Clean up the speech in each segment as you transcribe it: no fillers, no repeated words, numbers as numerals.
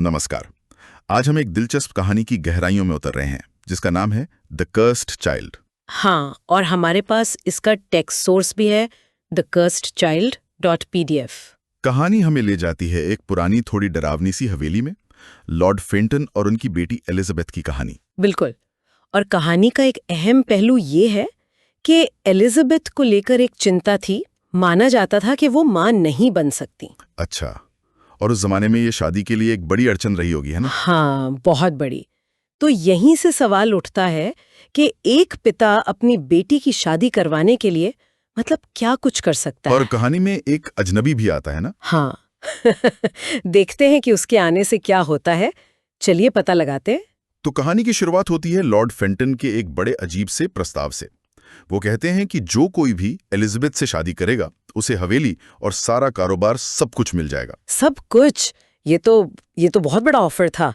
नमस्कार। आज हम एक दिलचस्प कहानी की गहराइयों में उतर रहे हैं जिसका नाम है द कर्स्ड चाइल्ड। हाँ, और हमारे पास इसका टेक्स्ट सोर्स भी है, thecursedchild.pdf। कहानी हमें ले जाती है एक पुरानी थोड़ी डरावनी सी हवेली में, लॉर्ड फेंटन और उनकी बेटी एलिजाबेथ की कहानी। बिल्कुल। और कहानी का एक अहम पहलू ये है कि एलिजाबेथ को लेकर एक चिंता थी। माना जाता था कि वो मां नहीं बन सकती। अच्छा, और उस जमाने में ये शादी के लिए एक बड़ी अड़चन रही होगी, है ना? हाँ, बहुत बड़ी। तो यहीं से सवाल उठता है कि एक पिता अपनी बेटी की शादी करवाने के लिए मतलब क्या कुछ कर सकता और है। कहानी में एक अजनबी भी आता है ना? हाँ। देखते हैं कि उसके आने से क्या होता है। चलिए पता लगाते हैं। तो कहानी की शुरुआत होती है लॉर्ड फेंटन के एक बड़े अजीब से प्रस्ताव से। वो कहते हैं कि जो कोई भी एलिजाबेथ से शादी करेगा उसे हवेली और सारा कारोबार सब कुछ मिल जाएगा। सब कुछ? ये तो बहुत बड़ा ऑफर था।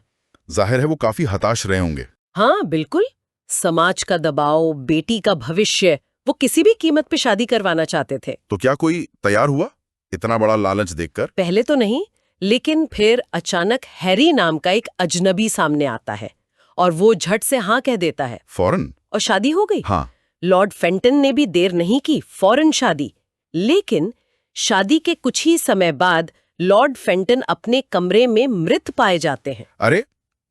जाहिर है वो काफी हताश रहे होंगे। हाँ बिल्कुल। समाज का दबाव, बेटी का भविष्य, वो किसी भी कीमत पे शादी करवाना चाहते थे। तो क्या कोई तैयार हुआ इतना बड़ा लालच देखकर? पहले तो नहीं, लेकिन फिर अचानक हैरी नाम का एक अजनबी सामने आता है और वो झट से हाँ कह देता है फौरन? और शादी हो गई। हाँ। लॉर्ड फेंटन ने भी देर नहीं की, फौरन शादी। लेकिन शादी के कुछ ही समय बाद लॉर्ड फेंटन अपने कमरे में मृत पाए जाते हैं। अरे,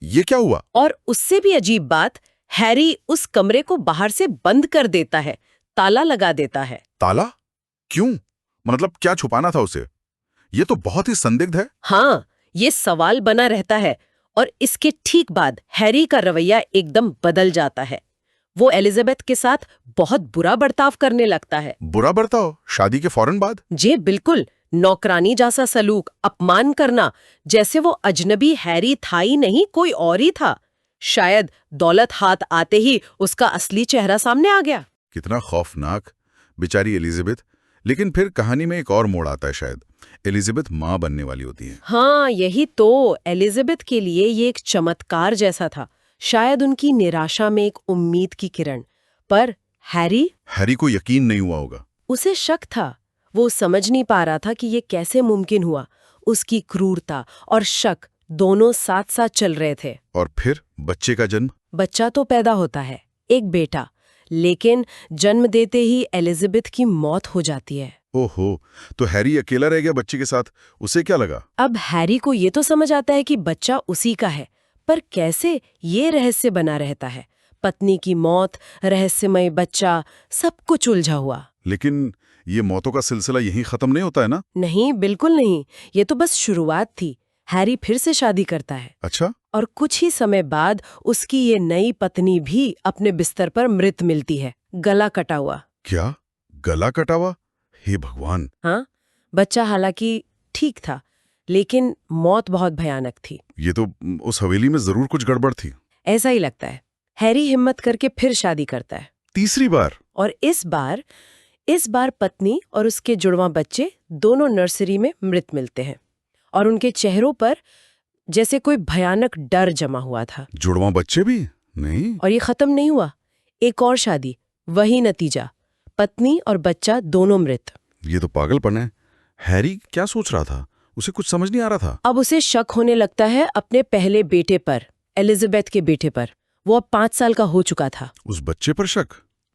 ये क्या हुआ? और उससे भी अजीब बात, हैरी उस कमरे को बाहर से बंद कर देता है, ताला लगा देता है। ताला? क्यों? मतलब क्या छुपाना था उसे? ये तो बहुत ही संदिग्ध है। हाँ, ये सवाल बना रहता है। और इसके ठीक बाद हैरी का रवैया एकदम बदल जाता है। वो एलिजाबेथ के साथ बहुत बुरा बर्ताव करने लगता है। बुरा बर्ताव? शादी के फौरन बाद? जी बिल्कुल। नौकरानी जैसा सलूक, अपमान करना, जैसे वो अजनबी हैरी था ही नहीं, कोई और ही था। शायद दौलत हाथ आते ही उसका असली चेहरा सामने आ गया। कितना खौफनाक। बेचारी एलिजाबेथ। लेकिन फिर कहानी में एक और मोड़ आता है। शायद एलिजाबेथ मां बनने वाली होती है। हाँ, यही तो। एलिजाबेथ के लिए ये एक चमत्कार जैसा था, शायद उनकी निराशा में एक उम्मीद की किरण। पर हैरी को यकीन नहीं हुआ होगा। उसे शक था। वो समझ नहीं पा रहा था कि ये कैसे मुमकिन हुआ। उसकी क्रूरता और शक दोनों साथ साथ चल रहे थे। और फिर बच्चे का जन्म? बच्चा तो पैदा होता है, एक बेटा। लेकिन जन्म देते ही एलिजाबेथ की मौत हो जाती है। ओहो, तो हैरी अकेला रह गया बच्चे के साथ। उसे क्या लगा? अब हैरी को ये तो समझ आता है कि बच्चा उसी का है, पर कैसे, ये रहस्य बना रहता है। पत्नी की मौत, रहस्यमय बच्चा, सब कुछ उलझा हुआ। लेकिन ये मौतों का सिलसिला यहीं खत्म नहीं होता है ना? नहीं, बिल्कुल नहीं। ये तो बस शुरुआत थी। हैरी फिर से शादी करता है। अच्छा। और कुछ ही समय बाद उसकी ये नई पत्नी भी अपने बिस्तर पर मृत मिलती है, गला कटा हुआ। क्या? गला कटा हुआ? हे भगवान। हाँ, बच्चा हालांकि ठीक था, लेकिन मौत बहुत भयानक थी। ये तो उस हवेली में जरूर कुछ गड़बड़ थी। ऐसा ही लगता है। हैरी हिम्मत करके फिर शादी करता है। तीसरी बार? और इस बार पत्नी और उसके जुड़वां बच्चे दोनों नर्सरी में मृत मिलते हैं और उनके चेहरों पर जैसे कोई भयानक डर जमा हुआ था। जुड़वां बच्चे भी? नहीं। और ये खत्म नहीं हुआ। एक और शादी, वही नतीजा, पत्नी और बच्चा दोनों मृत। ये तो पागलपन है। हैरी क्या सोच रहा था? उसे कुछ समझ नहीं आ रहा था। अब उसे शक होने लगता है अपने पहले बेटे पर, एलिजाबेथ के बेटे पर। वो अब 5 साल का हो चुका था। उस बच्चे पर शक?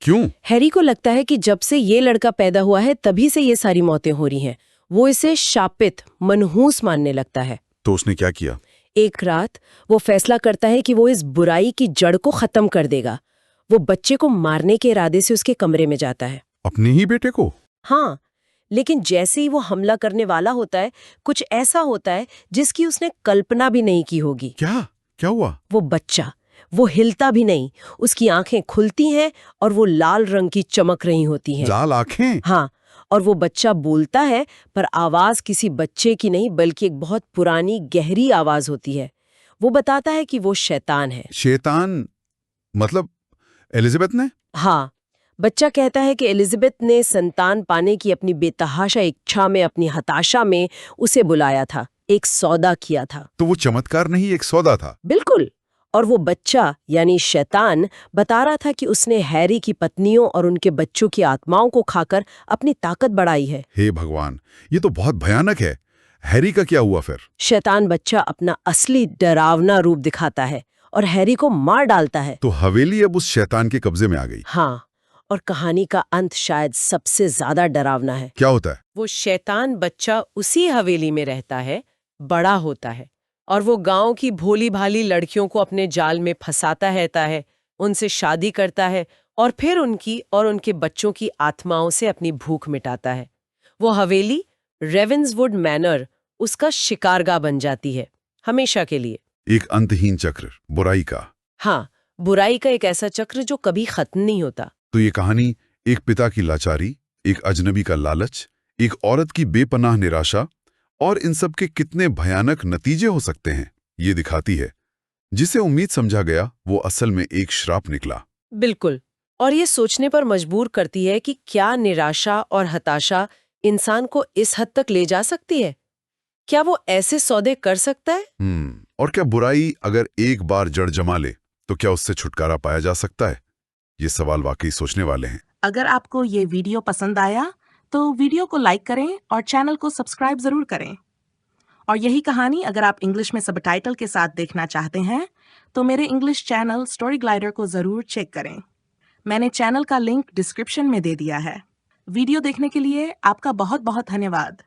क्यों? हैरी को लगता है कि जब से ये लड़का पैदा हुआ है तभी से ये सारी मौतें हो रही हैं। वो इसे शापित, मनहूस मानने लगता है। तो उसने क्या किया? एक रात वो फैसला करता है कि वो इस बुराई की जड़ को खत्म कर देगा। वो बच्चे को मारने के इरादे से उसके कमरे में जाता है। अपने ही बेटे को? हाँ, लेकिन जैसे ही वो हमला करने वाला होता है, कुछ ऐसा होता है जिसकी उसने कल्पना भी नहीं की होगी। क्या? क्या हुआ? वो बच्चा, वो हिलता भी नहीं। उसकी आंखें खुलती हैं और वो लाल रंग की चमक रही होती हैं। लाल आंखें? हाँ, और वो बच्चा बोलता है, पर आवाज किसी बच्चे की नहीं बल्कि एक बहुत पुरानी गहरी आवाज होती है। वो बताता है कि वो शैतान है। शैतान? मतलब एलिजाबेथ ने? हाँ, बच्चा कहता है कि एलिजाबेथ ने संतान पाने की अपनी बेतहाशा इच्छा में, अपनी हताशा में उसे बुलाया था, एक सौदा किया था। तो वो चमत्कार नहीं, एक सौदा था। बिल्कुल। और वो बच्चा यानी शैतान बता रहा था कि उसने हैरी की पत्नियों और उनके बच्चों की आत्माओं को खाकर अपनी ताकत बढ़ाई है। हे भगवान, ये तो बहुत भयानक है। हैरी का क्या हुआ फिर? शैतान बच्चा अपना असली डरावना रूप दिखाता है और हैरी को मार डालता है। तो हवेली अब उस शैतान के कब्जे में आ गई। हाँ, और कहानी का अंत शायद सबसे ज्यादा डरावना है। क्या होता है? वो शैतान बच्चा उसी हवेली में रहता है, बड़ा होता है और वो गांव की भोली भाली लड़कियों को अपने जाल में फंसाता रहता है, उनसे शादी करता है और फिर उनकी और उनके बच्चों की आत्माओं से अपनी भूख मिटाता है। वो हवेली, रेवेंसवुड मैनर, उसका शिकारगाह बन जाती है, हमेशा के लिए। एक अंतहीन चक्र, बुराई का। हाँ, बुराई का एक ऐसा चक्र जो कभी खत्म नहीं होता। तो ये कहानी एक पिता की लाचारी, एक अजनबी का लालच, एक औरत की बेपनाह निराशा और इन सब के कितने भयानक नतीजे हो सकते हैं, ये दिखाती है। जिसे उम्मीद समझा गया वो असल में एक श्राप निकला। बिल्कुल। और ये सोचने पर मजबूर करती है कि क्या निराशा और हताशा इंसान को इस हद तक ले जा सकती है? क्या वो ऐसे सौदे कर सकता है? और क्या बुराई अगर एक बार जड़ जमा ले तो क्या उससे छुटकारा पाया जा सकता है? ये सवाल वाकई सोचने वाले हैं। अगर आपको ये वीडियो पसंद आया तो वीडियो को लाइक करें और चैनल को सब्सक्राइब जरूर करें। और यही कहानी अगर आप इंग्लिश में सबटाइटल के साथ देखना चाहते हैं तो मेरे इंग्लिश चैनल स्टोरी ग्लाइडर को जरूर चेक करें। मैंने चैनल का लिंक डिस्क्रिप्शन में दे दिया है। वीडियो देखने के लिए आपका बहुत बहुत धन्यवाद।